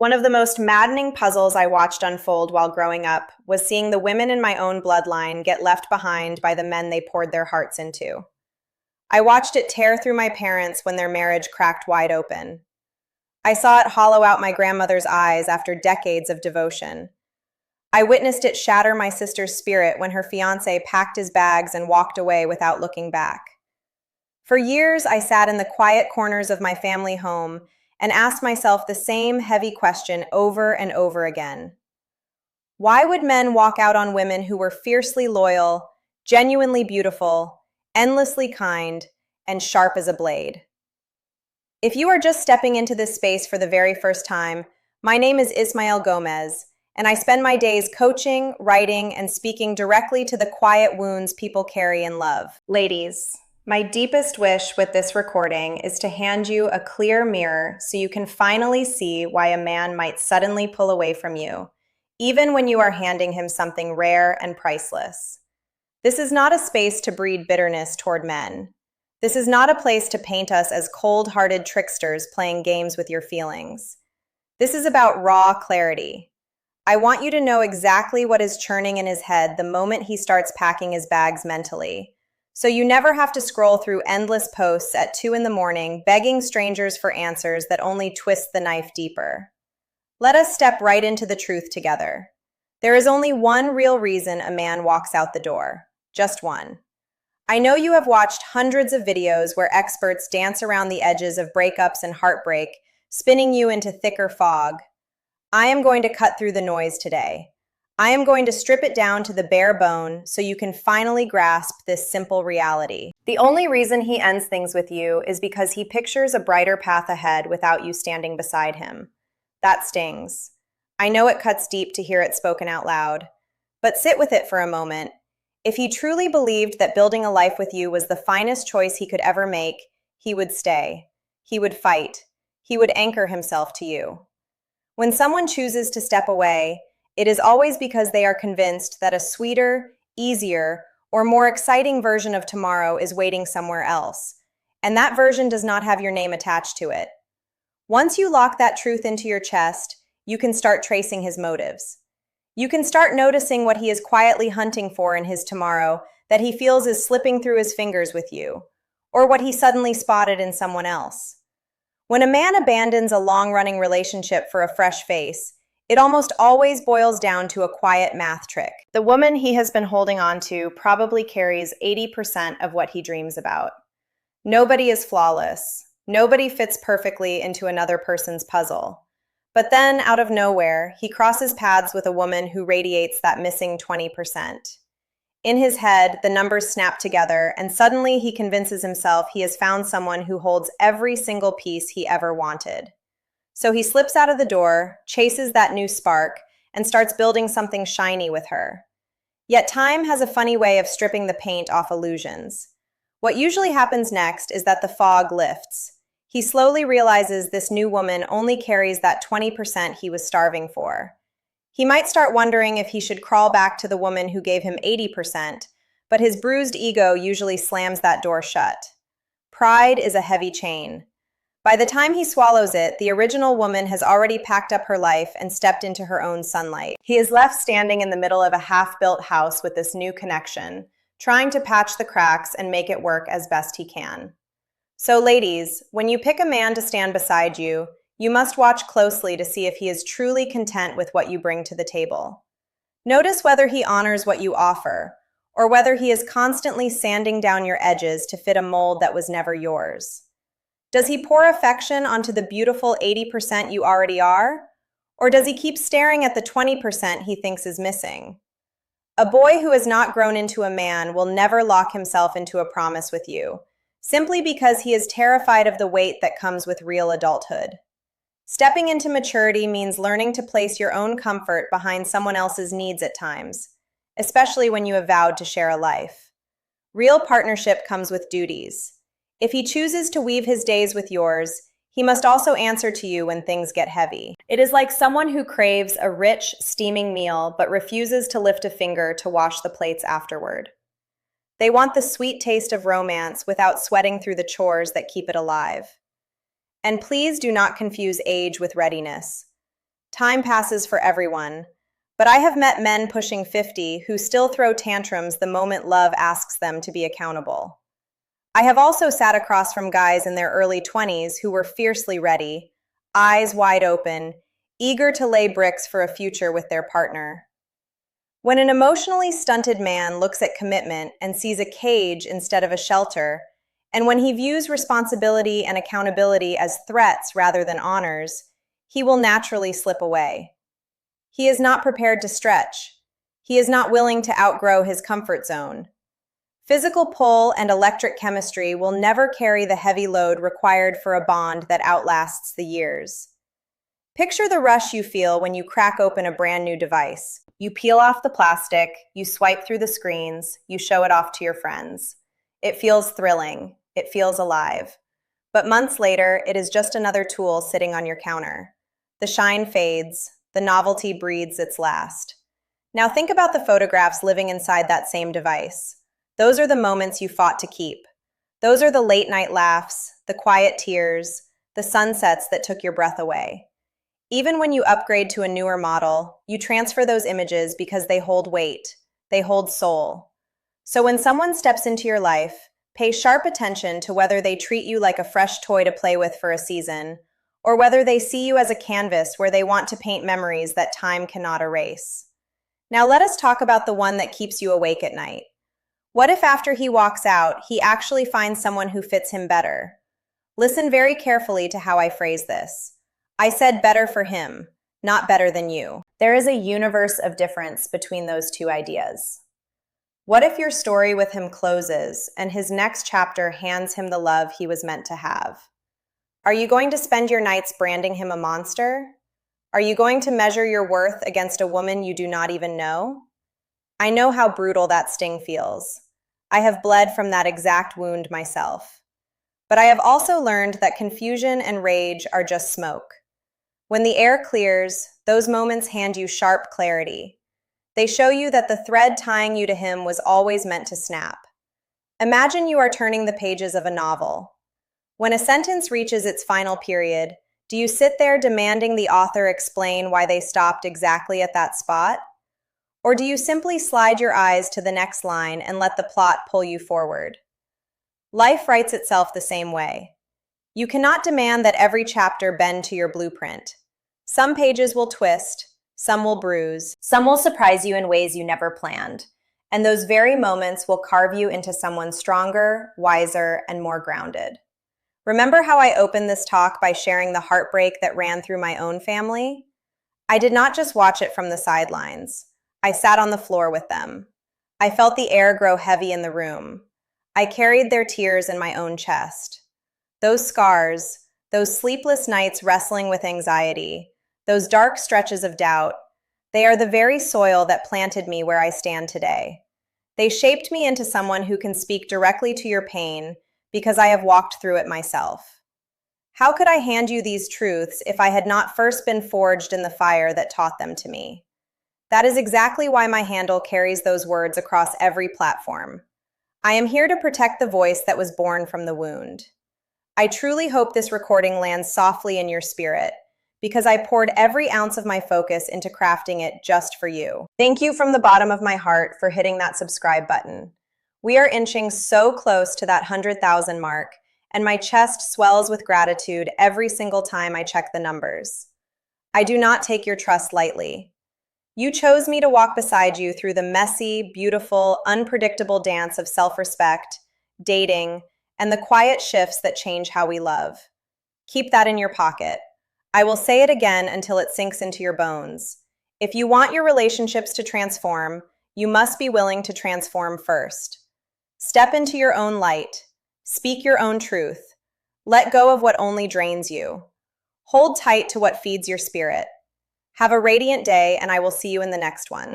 One of the most maddening puzzles I watched unfold while growing up was seeing the women in my own bloodline get left behind by the men they poured their hearts into. I watched it tear through my parents when their marriage cracked wide open. I saw it hollow out my grandmother's eyes after decades of devotion. I witnessed it shatter my sister's spirit when her fiancé packed his bags and walked away without looking back. For years, I sat in the quiet corners of my family home and asked myself the same heavy question over and over again. Why would men walk out on women who were fiercely loyal, genuinely beautiful, endlessly kind, and sharp as a blade? If you are just stepping into this space for the very first time, my name is Ismael Gomez, and I spend my days coaching, writing, and speaking directly to the quiet wounds people carry in love. Ladies, my deepest wish with this recording is to hand you a clear mirror so you can finally see why a man might suddenly pull away from you, even when you are handing him something rare and priceless. This is not a space to breed bitterness toward men. This is not a place to paint us as cold-hearted tricksters playing games with your feelings. This is about raw clarity. I want you to know exactly what is churning in his head the moment he starts packing his bags mentally, so you never have to scroll through endless posts at 2 a.m. begging strangers for answers that only twist the knife deeper. Let us step right into the truth together. There is only one real reason a man walks out the door. Just one. I know you have watched hundreds of videos where experts dance around the edges of breakups and heartbreak, spinning you into thicker fog. I am going to cut through the noise today. I am going to strip it down to the bare bone so you can finally grasp this simple reality. The only reason he ends things with you is because he pictures a brighter path ahead without you standing beside him. That stings. I know it cuts deep to hear it spoken out loud, but sit with it for a moment. If he truly believed that building a life with you was the finest choice he could ever make, he would stay. He would fight. He would anchor himself to you. When someone chooses to step away, it is always because they are convinced that a sweeter, easier, or more exciting version of tomorrow is waiting somewhere else, and that version does not have your name attached to it. Once you lock that truth into your chest, you can start tracing his motives. You can start noticing what he is quietly hunting for in his tomorrow that he feels is slipping through his fingers with you, or what he suddenly spotted in someone else. When a man abandons a long-running relationship for a fresh face, it almost always boils down to a quiet math trick. The woman he has been holding on to probably carries 80% of what he dreams about. Nobody is flawless. Nobody fits perfectly into another person's puzzle. But then, out of nowhere, he crosses paths with a woman who radiates that missing 20%. In his head, the numbers snap together, and suddenly he convinces himself he has found someone who holds every single piece he ever wanted. So he slips out of the door, chases that new spark, and starts building something shiny with her. Yet time has a funny way of stripping the paint off illusions. What usually happens next is that the fog lifts. He slowly realizes this new woman only carries that 20% he was starving for. He might start wondering if he should crawl back to the woman who gave him 80%, but his bruised ego usually slams that door shut. Pride is a heavy chain. By the time he swallows it, the original woman has already packed up her life and stepped into her own sunlight. He is left standing in the middle of a half-built house with this new connection, trying to patch the cracks and make it work as best he can. So ladies, when you pick a man to stand beside you, you must watch closely to see if he is truly content with what you bring to the table. Notice whether he honors what you offer, or whether he is constantly sanding down your edges to fit a mold that was never yours. Does he pour affection onto the beautiful 80% you already are? Or does he keep staring at the 20% he thinks is missing? A boy who has not grown into a man will never lock himself into a promise with you, simply because he is terrified of the weight that comes with real adulthood. Stepping into maturity means learning to place your own comfort behind someone else's needs at times, especially when you have vowed to share a life. Real partnership comes with duties. If he chooses to weave his days with yours, he must also answer to you when things get heavy. It is like someone who craves a rich, steaming meal but refuses to lift a finger to wash the plates afterward. They want the sweet taste of romance without sweating through the chores that keep it alive. And please do not confuse age with readiness. Time passes for everyone, but I have met men pushing 50 who still throw tantrums the moment love asks them to be accountable. I have also sat across from guys in their early 20s who were fiercely ready, eyes wide open, eager to lay bricks for a future with their partner. When an emotionally stunted man looks at commitment and sees a cage instead of a shelter, and when he views responsibility and accountability as threats rather than honors, he will naturally slip away. He is not prepared to stretch. He is not willing to outgrow his comfort zone. Physical pull and electric chemistry will never carry the heavy load required for a bond that outlasts the years. Picture the rush you feel when you crack open a brand new device. You peel off the plastic, you swipe through the screens, you show it off to your friends. It feels thrilling. It feels alive. But months later, it is just another tool sitting on your counter. The shine fades. The novelty breathes its last. Now think about the photographs living inside that same device. Those are the moments you fought to keep. Those are the late-night laughs, the quiet tears, the sunsets that took your breath away. Even when you upgrade to a newer model, you transfer those images because they hold weight, they hold soul. So when someone steps into your life, pay sharp attention to whether they treat you like a fresh toy to play with for a season, or whether they see you as a canvas where they want to paint memories that time cannot erase. Now let us talk about the one that keeps you awake at night. What if after he walks out, he actually finds someone who fits him better? Listen very carefully to how I phrase this. I said better for him, not better than you. There is a universe of difference between those two ideas. What if your story with him closes and his next chapter hands him the love he was meant to have? Are you going to spend your nights branding him a monster? Are you going to measure your worth against a woman you do not even know? I know how brutal that sting feels. I have bled from that exact wound myself. But I have also learned that confusion and rage are just smoke. When the air clears, those moments hand you sharp clarity. They show you that the thread tying you to him was always meant to snap. Imagine you are turning the pages of a novel. When a sentence reaches its final period, do you sit there demanding the author explain why they stopped exactly at that spot? Or do you simply slide your eyes to the next line and let the plot pull you forward? Life writes itself the same way. You cannot demand that every chapter bend to your blueprint. Some pages will twist, some will bruise, some will surprise you in ways you never planned. And those very moments will carve you into someone stronger, wiser, and more grounded. Remember how I opened this talk by sharing the heartbreak that ran through my own family? I did not just watch it from the sidelines. I sat on the floor with them. I felt the air grow heavy in the room. I carried their tears in my own chest. Those scars, those sleepless nights wrestling with anxiety, those dark stretches of doubt, they are the very soil that planted me where I stand today. They shaped me into someone who can speak directly to your pain because I have walked through it myself. How could I hand you these truths if I had not first been forged in the fire that taught them to me? That is exactly why my handle carries those words across every platform. I am here to protect the voice that was born from the wound. I truly hope this recording lands softly in your spirit, because I poured every ounce of my focus into crafting it just for you. Thank you from the bottom of my heart for hitting that subscribe button. We are inching so close to that 100,000 mark, and my chest swells with gratitude every single time I check the numbers. I do not take your trust lightly. You chose me to walk beside you through the messy, beautiful, unpredictable dance of self-respect, dating, and the quiet shifts that change how we love. Keep that in your pocket. I will say it again until it sinks into your bones. If you want your relationships to transform, you must be willing to transform first. Step into your own light. Speak your own truth. Let go of what only drains you. Hold tight to what feeds your spirit. Have a radiant day, and I will see you in the next one.